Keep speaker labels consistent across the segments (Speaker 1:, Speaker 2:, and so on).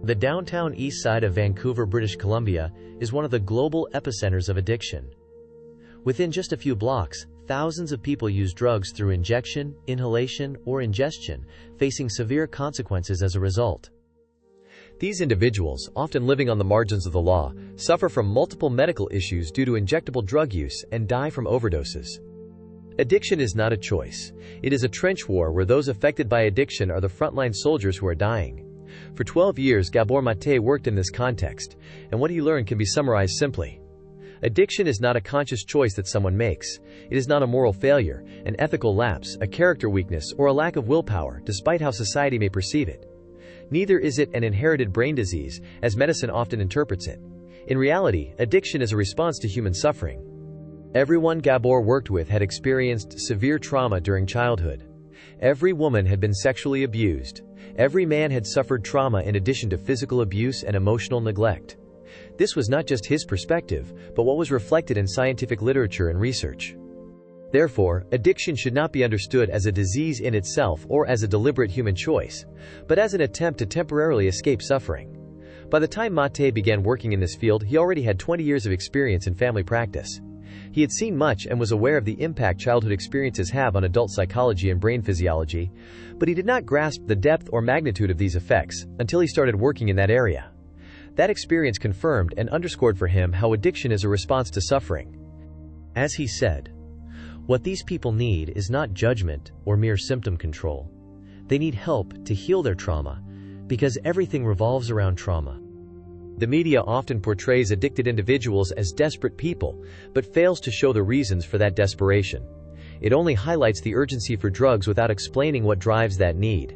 Speaker 1: The downtown east side of Vancouver, British Columbia, is one of the global epicenters of addiction. Within just a few blocks, thousands of people use drugs through injection, inhalation, or ingestion, facing severe consequences as a result. These individuals, often living on the margins of the law, suffer from multiple medical issues due to injectable drug use and die from overdoses. Addiction is not a choice. It is a trench war where those affected by addiction are the frontline soldiers who are dying. For 12 years, Gabor Maté worked in this context, and what he learned can be summarized simply. Addiction is not a conscious choice that someone makes. It is not a moral failure, an ethical lapse, a character weakness, or a lack of willpower, despite how society may perceive it. Neither is it an inherited brain disease, as medicine often interprets it. In reality, addiction is a response to human suffering. Everyone Gabor worked with had experienced severe trauma during childhood. Every woman had been sexually abused. Every man had suffered trauma in addition to physical abuse and emotional neglect. This was not just his perspective, but what was reflected in scientific literature and research. Therefore, addiction should not be understood as a disease in itself or as a deliberate human choice, but as an attempt to temporarily escape suffering. By the time Maté began working in this field, he already had 20 years of experience in family practice. He had seen much and was aware of the impact childhood experiences have on adult psychology and brain physiology, but he did not grasp the depth or magnitude of these effects until he started working in that area. That experience confirmed and underscored for him how addiction is a response to suffering. As he said, "What these people need is not judgment or mere symptom control. They need help to heal their trauma, because everything revolves around trauma." The media often portrays addicted individuals as desperate people, but fails to show the reasons for that desperation. It only highlights the urgency for drugs without explaining what drives that need.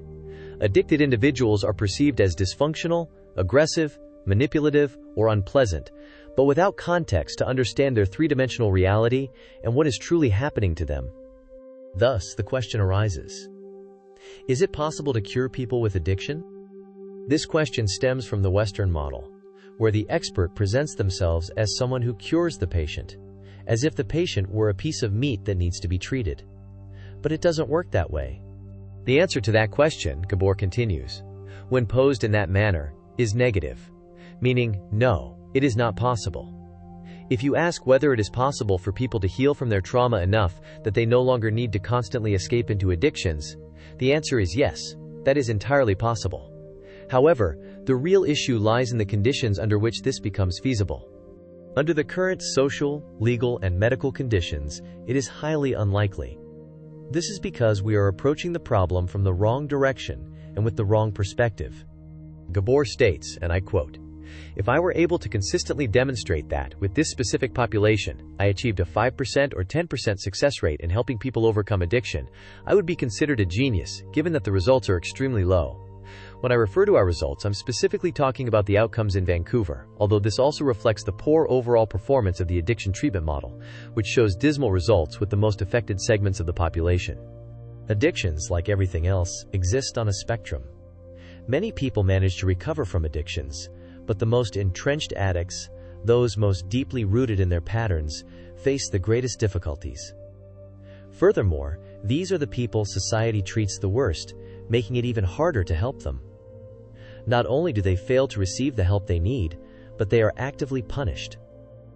Speaker 1: Addicted individuals are perceived as dysfunctional, aggressive, manipulative, or unpleasant, but without context to understand their three-dimensional reality and what is truly happening to them. Thus, the question arises: is it possible to cure people with addiction? This question stems from the Western model, where the expert presents themselves as someone who cures the patient, as if the patient were a piece of meat that needs to be treated. But it doesn't work that way. The answer to that question, Gabor continues, when posed in that manner, is negative, meaning, no, it is not possible. If you ask whether it is possible for people to heal from their trauma enough that they no longer need to constantly escape into addictions, the answer is yes, that is entirely possible. However, the real issue lies in the conditions under which this becomes feasible. Under the current social, legal, and medical conditions, it is highly unlikely. This is because we are approaching the problem from the wrong direction and with the wrong perspective. Gabor states, and I quote, "If I were able to consistently demonstrate that, with this specific population, I achieved a 5% or 10% success rate in helping people overcome addiction, I would be considered a genius, given that the results are extremely low." When I refer to our results, I'm specifically talking about the outcomes in Vancouver, although this also reflects the poor overall performance of the addiction treatment model, which shows dismal results with the most affected segments of the population. Addictions, like everything else, exist on a spectrum. Many people manage to recover from addictions, but the most entrenched addicts, those most deeply rooted in their patterns, face the greatest difficulties. Furthermore, these are the people society treats the worst, making it even harder to help them. Not only do they fail to receive the help they need, but they are actively punished.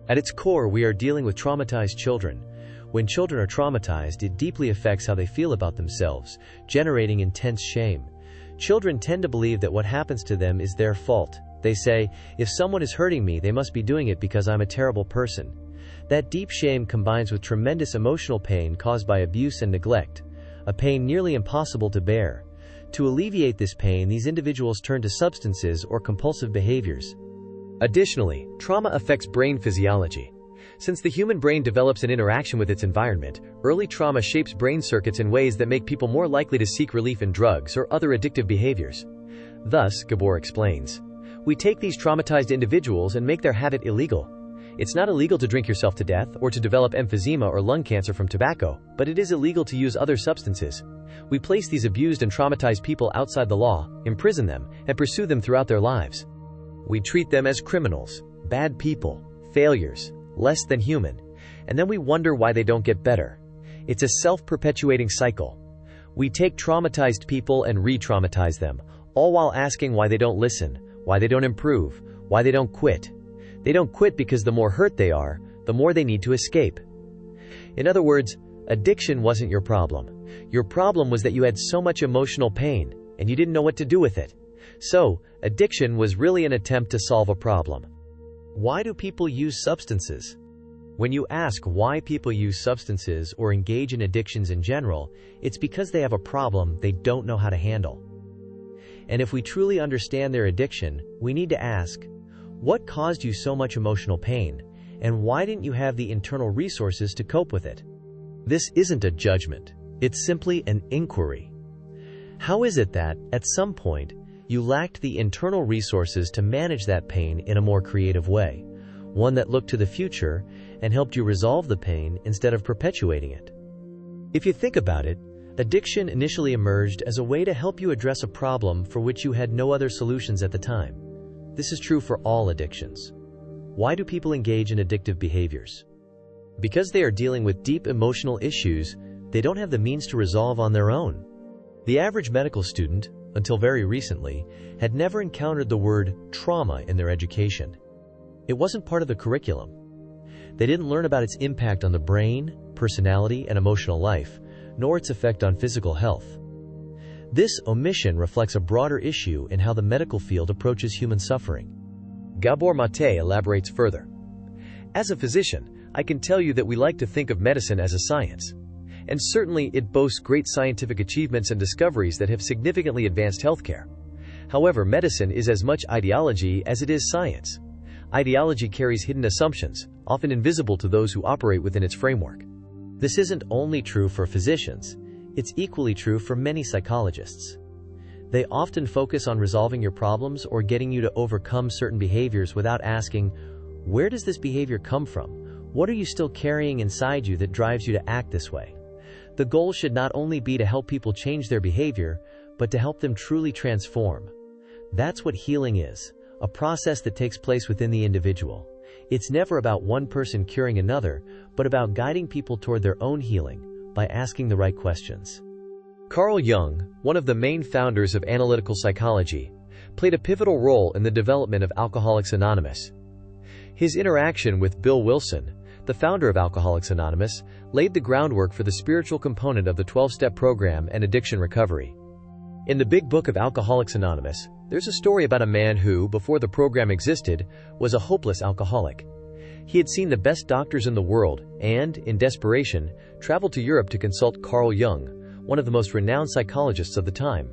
Speaker 1: At its core, we are dealing with traumatized children. When children are traumatized, it deeply affects how they feel about themselves, generating intense shame. Children tend to believe that what happens to them is their fault. They say, "If someone is hurting me, they must be doing it because I'm a terrible person." That deep shame combines with tremendous emotional pain caused by abuse and neglect, a pain nearly impossible to bear. To alleviate this pain, these individuals turn to substances or compulsive behaviors. Additionally, trauma affects brain physiology. Since the human brain develops an interaction with its environment, early trauma shapes brain circuits in ways that make people more likely to seek relief in drugs or other addictive behaviors. Thus, Gabor explains, we take these traumatized individuals and make their habit illegal. It's not illegal to drink yourself to death or to develop emphysema or lung cancer from tobacco, but it is illegal to use other substances. We place these abused and traumatized people outside the law, imprison them, and pursue them throughout their lives. We treat them as criminals, bad people, failures, less than human, and then we wonder why they don't get better. It's a self-perpetuating cycle. We take traumatized people and re-traumatize them, all while asking why they don't listen, why they don't improve, why they don't quit. They don't quit because the more hurt they are, the more they need to escape. In other words, addiction wasn't your problem. Your problem was that you had so much emotional pain, and you didn't know what to do with it. So, addiction was really an attempt to solve a problem. Why do people use substances? When you ask why people use substances or engage in addictions in general, it's because they have a problem they don't know how to handle. And if we truly understand their addiction, we need to ask, what caused you so much emotional pain, and why didn't you have the internal resources to cope with it? This isn't a judgment. It's simply an inquiry. How is it that, at some point, you lacked the internal resources to manage that pain in a more creative way, one that looked to the future and helped you resolve the pain instead of perpetuating it? If you think about it, addiction initially emerged as a way to help you address a problem for which you had no other solutions at the time. This is true for all addictions. Why do people engage in addictive behaviors? Because they are dealing with deep emotional issues they don't have the means to resolve on their own. The average medical student, until very recently, had never encountered the word trauma in their education. It wasn't part of the curriculum. They didn't learn about its impact on the brain, personality, and emotional life, nor its effect on physical health. This omission reflects a broader issue in how the medical field approaches human suffering. Gabor Maté elaborates further. As a physician, I can tell you that we like to think of medicine as a science. And certainly it boasts great scientific achievements and discoveries that have significantly advanced healthcare. However, medicine is as much ideology as it is science. Ideology carries hidden assumptions, often invisible to those who operate within its framework. This isn't only true for physicians, it's equally true for many psychologists. They often focus on resolving your problems or getting you to overcome certain behaviors without asking, where does this behavior come from? What are you still carrying inside you that drives you to act this way? The goal should not only be to help people change their behavior, but to help them truly transform. That's what healing is, a process that takes place within the individual. It's never about one person curing another, but about guiding people toward their own healing by asking the right questions. Carl Jung, one of the main founders of analytical psychology, played a pivotal role in the development of Alcoholics Anonymous. His interaction with Bill Wilson, the founder of Alcoholics Anonymous, laid the groundwork for the spiritual component of the 12-step program and addiction recovery. In the Big Book of Alcoholics Anonymous, there's a story about a man who, before the program existed, was a hopeless alcoholic. He had seen the best doctors in the world and, in desperation, traveled to Europe to consult Carl Jung, one of the most renowned psychologists of the time.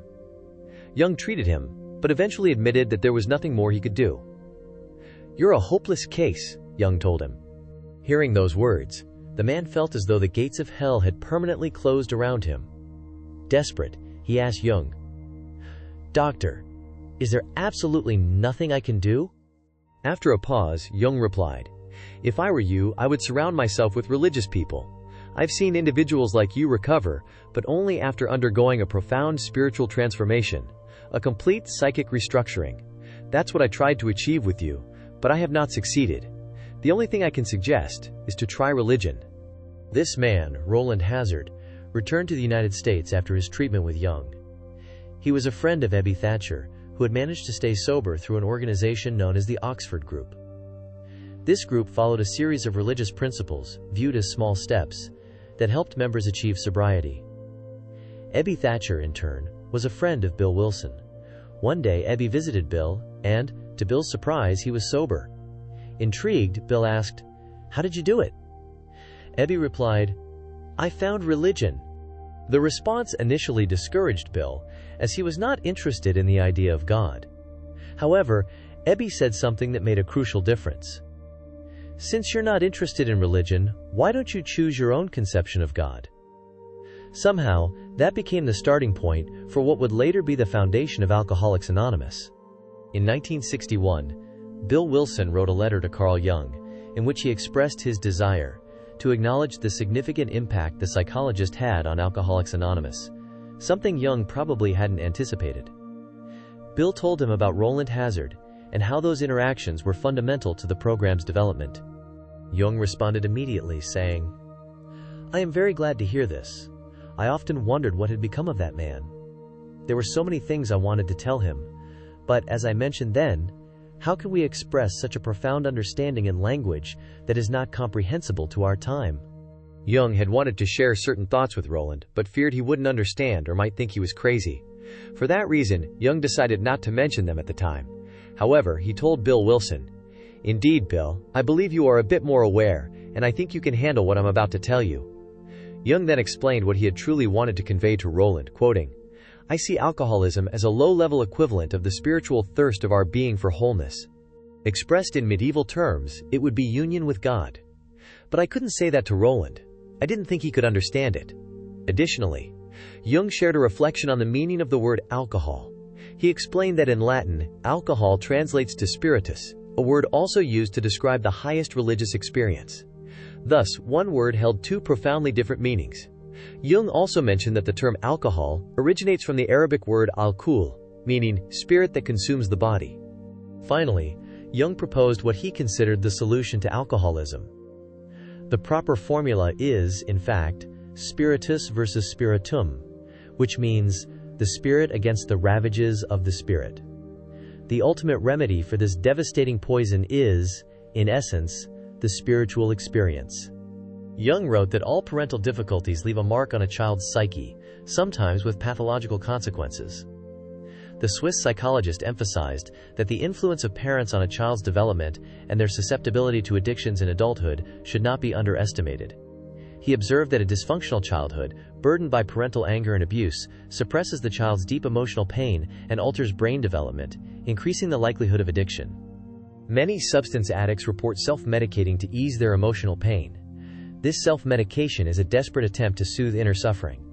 Speaker 1: Jung treated him, but eventually admitted that there was nothing more he could do. "You're a hopeless case," Jung told him. Hearing those words, the man felt as though the gates of hell had permanently closed around him. Desperate, he asked Jung, "Doctor, is there absolutely nothing I can do?" After a pause, Jung replied, "If I were you, I would surround myself with religious people. I've seen individuals like you recover, but only after undergoing a profound spiritual transformation, a complete psychic restructuring. That's what I tried to achieve with you, but I have not succeeded. The only thing I can suggest is to try religion." This man, Roland Hazard, returned to the United States after his treatment with Jung. He was a friend of Ebby Thatcher, who had managed to stay sober through an organization known as the Oxford Group. This group followed a series of religious principles, viewed as small steps, that helped members achieve sobriety. Ebby Thatcher, in turn, was a friend of Bill Wilson. One day, Ebby visited Bill, and, to Bill's surprise, he was sober. Intrigued, Bill asked, "How did you do it?" Ebby replied, "I found religion." The response initially discouraged Bill, as he was not interested in the idea of God. However, Ebby said something that made a crucial difference. "Since you're not interested in religion, why don't you choose your own conception of God?" Somehow, that became the starting point for what would later be the foundation of Alcoholics Anonymous. In 1961, Bill Wilson wrote a letter to Carl Jung, in which he expressed his desire to acknowledge the significant impact the psychologist had on Alcoholics Anonymous, something Jung probably hadn't anticipated. Bill told him about Roland Hazard and how those interactions were fundamental to the program's development. Jung responded immediately, saying, "I am very glad to hear this. I often wondered what had become of that man. There were so many things I wanted to tell him, But, as I mentioned then, how can we express such a profound understanding in language that is not comprehensible to our time?
Speaker 2: Jung had wanted to share certain thoughts with Roland, but feared he wouldn't understand or might think he was crazy. For that reason, Jung decided not to mention them at the time. However, he told Bill Wilson, "Indeed, Bill, I believe you are a bit more aware, and I think you can handle what I'm about to tell you." Jung then explained what he had truly wanted to convey to Roland, quoting, "I see alcoholism as a low-level equivalent of the spiritual thirst of our being for wholeness. Expressed in medieval terms, it would be union with God. But I couldn't say that to Roland. I didn't think he could understand it." Additionally, Jung shared a reflection on the meaning of the word alcohol. He explained that in Latin, alcohol translates to spiritus, a word also used to describe the highest religious experience. Thus, one word held two profoundly different meanings. Jung also mentioned that the term alcohol originates from the Arabic word al-kul, meaning spirit that consumes the body. Finally, Jung proposed what he considered the solution to alcoholism. The proper formula is, in fact, spiritus versus spiritum, which means the spirit against the ravages of the spirit. The ultimate remedy for this devastating poison is, in essence, the spiritual experience. Jung wrote that all parental difficulties leave a mark on a child's psyche, sometimes with pathological consequences. The Swiss psychologist emphasized that the influence of parents on a child's development and their susceptibility to addictions in adulthood should not be underestimated. He observed that a dysfunctional childhood, burdened by parental anger and abuse, suppresses the child's deep emotional pain and alters brain development, increasing the likelihood of addiction. Many substance addicts report self-medicating to ease their emotional pain. This self-medication is a desperate attempt to soothe inner suffering.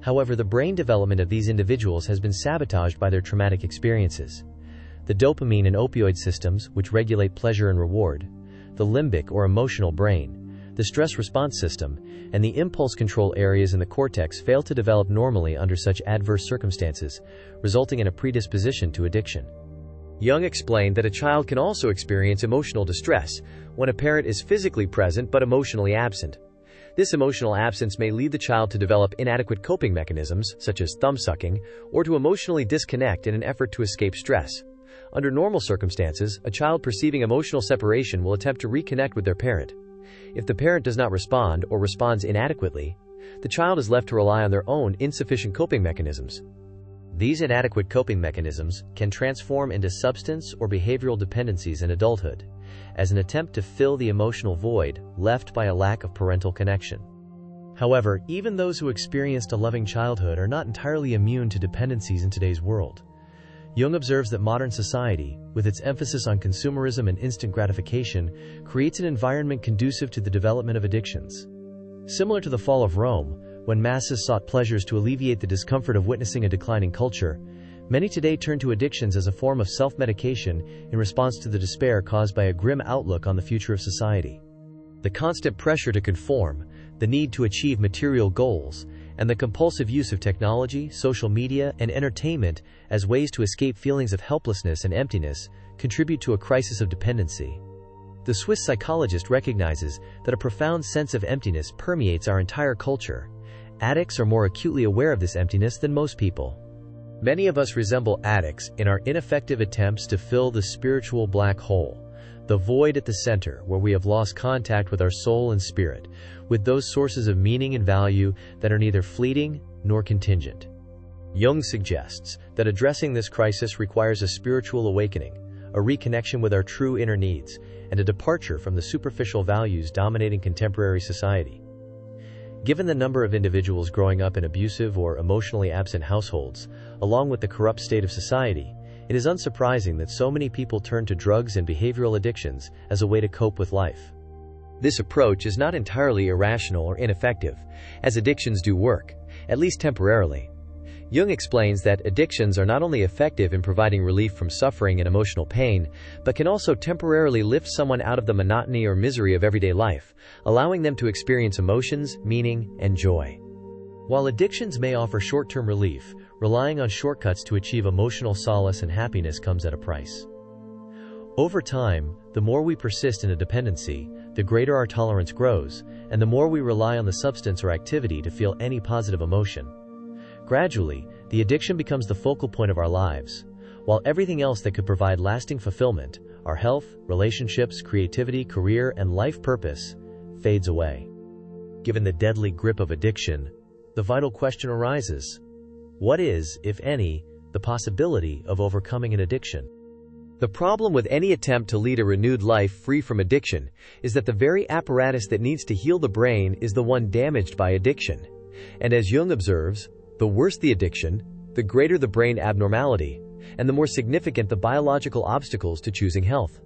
Speaker 2: However, the brain development of these individuals has been sabotaged by their traumatic experiences. The dopamine and opioid systems, which regulate pleasure and reward, the limbic or emotional brain, the stress response system, and the impulse control areas in the cortex fail to develop normally under such adverse circumstances, resulting in a predisposition to addiction. Jung explained that a child can also experience emotional distress when a parent is physically present but emotionally absent. This emotional absence may lead the child to develop inadequate coping mechanisms, such as thumb-sucking, or to emotionally disconnect in an effort to escape stress. Under normal circumstances, a child perceiving emotional separation will attempt to reconnect with their parent. If the parent does not respond or responds inadequately, the child is left to rely on their own insufficient coping mechanisms. These inadequate coping mechanisms can transform into substance or behavioral dependencies in adulthood, as an attempt to fill the emotional void left by a lack of parental connection. However, even those who experienced a loving childhood are not entirely immune to dependencies in today's world. Jung observes that modern society, with its emphasis on consumerism and instant gratification, creates an environment conducive to the development of addictions. Similar to the fall of Rome, when masses sought pleasures to alleviate the discomfort of witnessing a declining culture, many today turn to addictions as a form of self-medication in response to the despair caused by a grim outlook on the future of society. The constant pressure to conform, the need to achieve material goals, and the compulsive use of technology, social media, and entertainment as ways to escape feelings of helplessness and emptiness contribute to a crisis of dependency. The Swiss psychologist recognizes that a profound sense of emptiness permeates our entire culture. Addicts are more acutely aware of this emptiness than most people. Many of us resemble addicts in our ineffective attempts to fill the spiritual black hole, the void at the center where we have lost contact with our soul and spirit, with those sources of meaning and value that are neither fleeting nor contingent. Jung suggests that addressing this crisis requires a spiritual awakening, a reconnection with our true inner needs, and a departure from the superficial values dominating contemporary society. Given the number of individuals growing up in abusive or emotionally absent households, along with the corrupt state of society, it is unsurprising that so many people turn to drugs and behavioral addictions as a way to cope with life. This approach is not entirely irrational or ineffective, as addictions do work, at least temporarily. Jung explains that addictions are not only effective in providing relief from suffering and emotional pain, but can also temporarily lift someone out of the monotony or misery of everyday life, allowing them to experience emotions, meaning, and joy. While addictions may offer short-term relief, relying on shortcuts to achieve emotional solace and happiness comes at a price. Over time, the more we persist in a dependency, the greater our tolerance grows, and the more we rely on the substance or activity to feel any positive emotion. Gradually, the addiction becomes the focal point of our lives,
Speaker 1: while everything else that could provide lasting fulfillment, our health, relationships, creativity, career, and life purpose, fades away. Given the deadly grip of addiction, the vital question arises: what is, if any, the possibility of overcoming an addiction?
Speaker 2: The problem with any attempt to lead a renewed life free from addiction is that the very apparatus that needs to heal the brain is the one damaged by addiction. And as Jung observes, the worse the addiction, the greater the brain abnormality, and the more significant the biological obstacles to choosing health.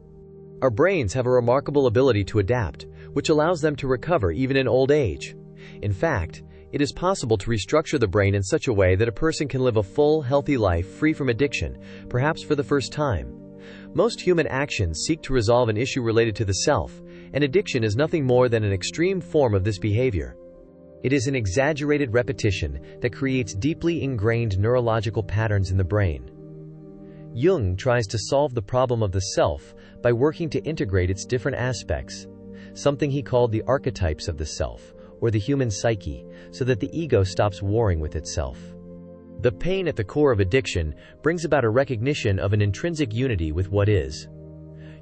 Speaker 2: Our brains have a remarkable ability to adapt, which allows them to recover even in old age. In fact, it is possible to restructure the brain in such a way that a person can live a full, healthy life free from addiction, perhaps for the first time. Most human actions seek to resolve an issue related to the self, and addiction is nothing more than an extreme form of this behavior. It is an exaggerated repetition that creates deeply ingrained neurological patterns in the brain. Jung tries to solve the problem of the self by working to integrate its different aspects, something he called the archetypes of the self, or the human psyche, so that the ego stops warring with itself. The pain at the core of addiction brings about a recognition of an intrinsic unity with what is.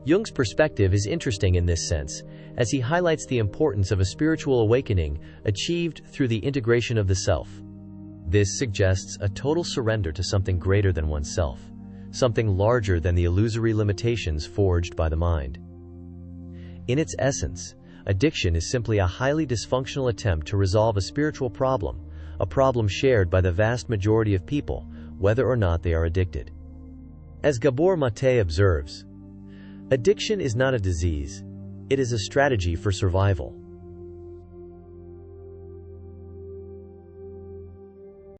Speaker 2: Jung's perspective is interesting in this sense, as he highlights the importance of a spiritual awakening achieved through the integration of the self. This suggests a total surrender to something greater than oneself, something larger than the illusory limitations forged by the mind. In its essence, addiction is simply a highly dysfunctional attempt to resolve a spiritual problem, a problem shared by the vast majority of people, whether or not they are addicted. As Gabor Maté observes, addiction is not a disease, it is a strategy for survival.